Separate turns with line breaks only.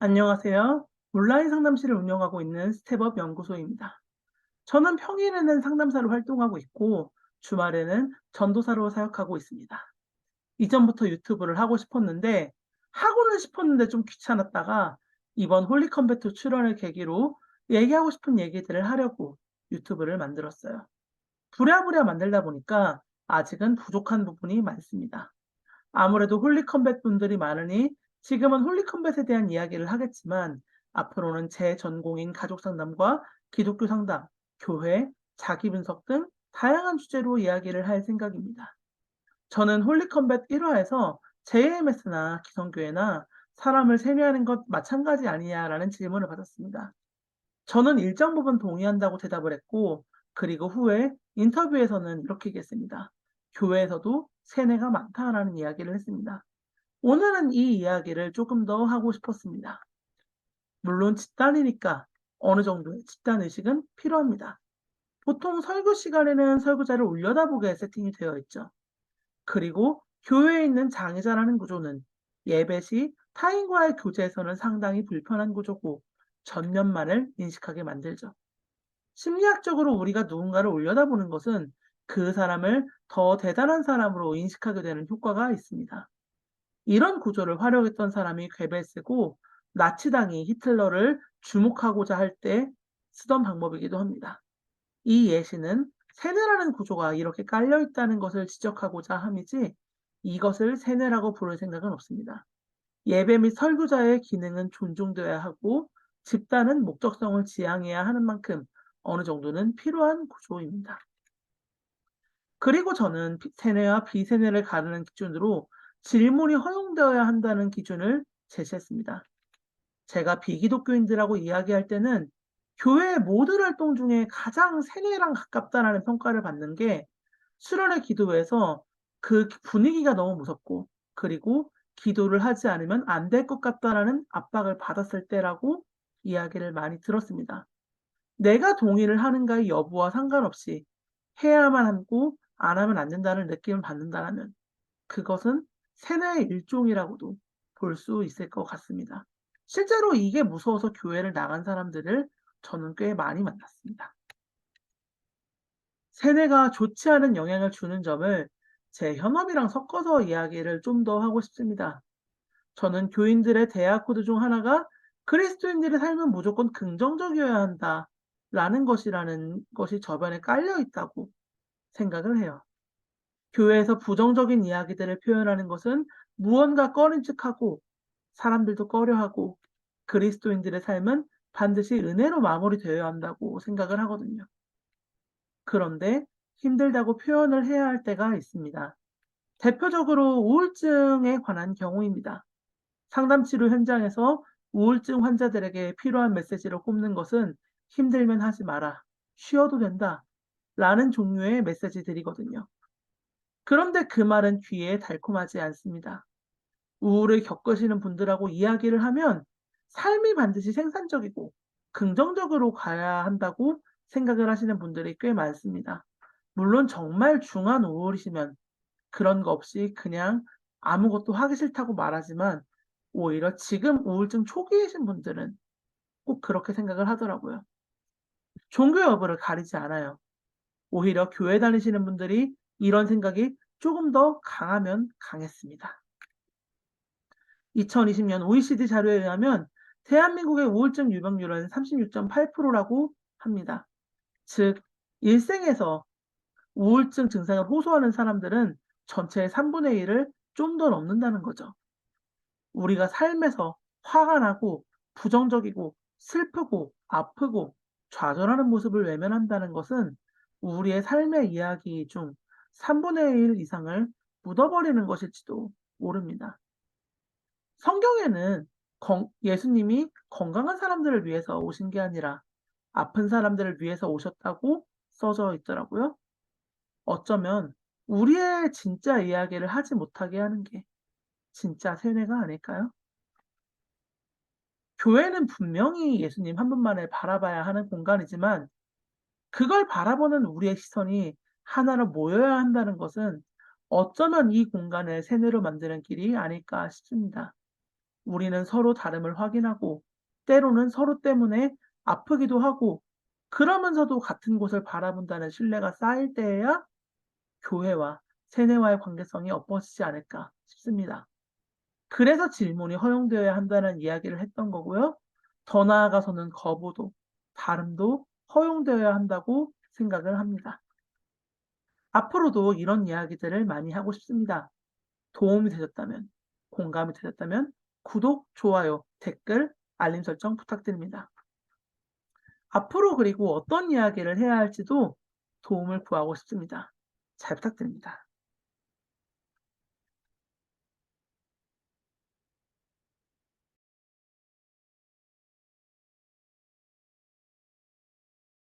안녕하세요. 온라인 상담실을 운영하고 있는 스텝업 연구소입니다. 저는 평일에는 상담사로 활동하고 있고, 주말에는 전도사로 사역하고 있습니다. 이전부터 유튜브를 하고 싶었는데, 하고는 싶었는데 좀 귀찮았다가, 이번 홀리컴배트 출연을 계기로 얘기하고 싶은 얘기들을 하려고 유튜브를 만들었어요. 부랴부랴 만들다 보니까 아직은 부족한 부분이 많습니다. 아무래도 홀리컴뱃 분들이 많으니 지금은 홀리컴뱃에 대한 이야기를 하겠지만 앞으로는 제 전공인 가족 상담과 기독교 상담, 교회, 자기 분석 등 다양한 주제로 이야기를 할 생각입니다. 저는 홀리컴뱃 1화에서 JMS나 기성교회나 사람을 세뇌하는 것 마찬가지 아니냐라는 질문을 받았습니다. 저는 일정 부분 동의한다고 대답을 했고, 그리고 후에 인터뷰에서는 이렇게 얘기했습니다. 교회에서도 세뇌가 많다라는 이야기를 했습니다. 오늘은 이 이야기를 조금 더 하고 싶었습니다. 물론 집단이니까 어느 정도의 집단 의식은 필요합니다. 보통 설교 시간에는 설교자를 올려다보게 세팅이 되어 있죠. 그리고 교회에 있는 장애자라는 구조는 예배 시 타인과의 교제에서는 상당히 불편한 구조고 전면만을 인식하게 만들죠. 심리학적으로 우리가 누군가를 올려다보는 것은 그 사람을 더 대단한 사람으로 인식하게 되는 효과가 있습니다. 이런 구조를 활용했던 사람이 괴벨스고 나치당이 히틀러를 주목하고자 할 때 쓰던 방법이기도 합니다. 이 예시는 세뇌라는 구조가 이렇게 깔려 있다는 것을 지적하고자 함이지 이것을 세뇌라고 부를 생각은 없습니다. 예배 및 설교자의 기능은 존중되어야 하고 집단은 목적성을 지향해야 하는 만큼 어느 정도는 필요한 구조입니다. 그리고 저는 세뇌와 비세뇌를 가르는 기준으로 질문이 허용되어야 한다는 기준을 제시했습니다. 제가 비기독교인들하고 이야기할 때는 교회의 모든 활동 중에 가장 세뇌랑 가깝다라는 평가를 받는 게 수련회 기도회에서 그 분위기가 너무 무섭고 그리고 기도를 하지 않으면 안 될 것 같다라는 압박을 받았을 때라고 이야기를 많이 들었습니다. 내가 동의를 하는가의 여부와 상관없이 해야만 하고 안 하면 안 된다는 느낌을 받는다라면 그것은 세뇌의 일종이라고도 볼 수 있을 것 같습니다. 실제로 이게 무서워서 교회를 나간 사람들을 저는 꽤 많이 만났습니다. 세뇌가 좋지 않은 영향을 주는 점을 제 현업이랑 섞어서 이야기를 좀 더 하고 싶습니다. 저는 교인들의 대화 코드 중 하나가 그리스도인들의 삶은 무조건 긍정적이어야 한다라는 것이라는 것이 저변에 깔려 있다고 생각을 해요. 교회에서 부정적인 이야기들을 표현하는 것은 무언가 꺼림칙하고 사람들도 꺼려하고 그리스도인들의 삶은 반드시 은혜로 마무리되어야 한다고 생각을 하거든요. 그런데 힘들다고 표현을 해야 할 때가 있습니다. 대표적으로 우울증에 관한 경우입니다. 상담 치료 현장에서 우울증 환자들에게 필요한 메시지를 꼽는 것은 힘들면 하지 마라. 쉬어도 된다. 라는 종류의 메시지들이거든요. 그런데 그 말은 귀에 달콤하지 않습니다. 우울을 겪으시는 분들하고 이야기를 하면 삶이 반드시 생산적이고 긍정적으로 가야 한다고 생각을 하시는 분들이 꽤 많습니다. 물론 정말 중한 우울이시면 그런 거 없이 그냥 아무것도 하기 싫다고 말하지만 오히려 지금 우울증 초기이신 분들은 꼭 그렇게 생각을 하더라고요. 종교 여부를 가리지 않아요. 오히려 교회 다니시는 분들이 이런 생각이 조금 더 강하면 강했습니다. 2020년 OECD 자료에 의하면 대한민국의 우울증 유병률은 36.8%라고 합니다. 즉, 일생에서 우울증 증상을 호소하는 사람들은 전체의 3분의 1을 좀 더 넘는다는 거죠. 우리가 삶에서 화가 나고 부정적이고 슬프고 아프고 좌절하는 모습을 외면한다는 것은 우리의 삶의 이야기 중 3분의 1 이상을 묻어버리는 것일지도 모릅니다. 성경에는 예수님이 건강한 사람들을 위해서 오신 게 아니라 아픈 사람들을 위해서 오셨다고 써져 있더라고요. 어쩌면 우리의 진짜 이야기를 하지 못하게 하는 게 진짜 세뇌가 아닐까요? 교회는 분명히 예수님 한 분만을 바라봐야 하는 공간이지만 그걸 바라보는 우리의 시선이 하나로 모여야 한다는 것은 어쩌면 이 공간을 세뇌로 만드는 길이 아닐까 싶습니다. 우리는 서로 다름을 확인하고 때로는 서로 때문에 아프기도 하고 그러면서도 같은 곳을 바라본다는 신뢰가 쌓일 때에야 교회와 세뇌와의 관계성이 엎어지지 않을까 싶습니다. 그래서 질문이 허용되어야 한다는 이야기를 했던 거고요. 더 나아가서는 거부도, 다름도 허용되어야 한다고 생각을 합니다. 앞으로도 이런 이야기들을 많이 하고 싶습니다. 도움이 되셨다면, 공감이 되셨다면 구독, 좋아요, 댓글, 알림 설정 부탁드립니다. 앞으로 그리고 어떤 이야기를 해야 할지도 도움을 구하고 싶습니다. 잘 부탁드립니다.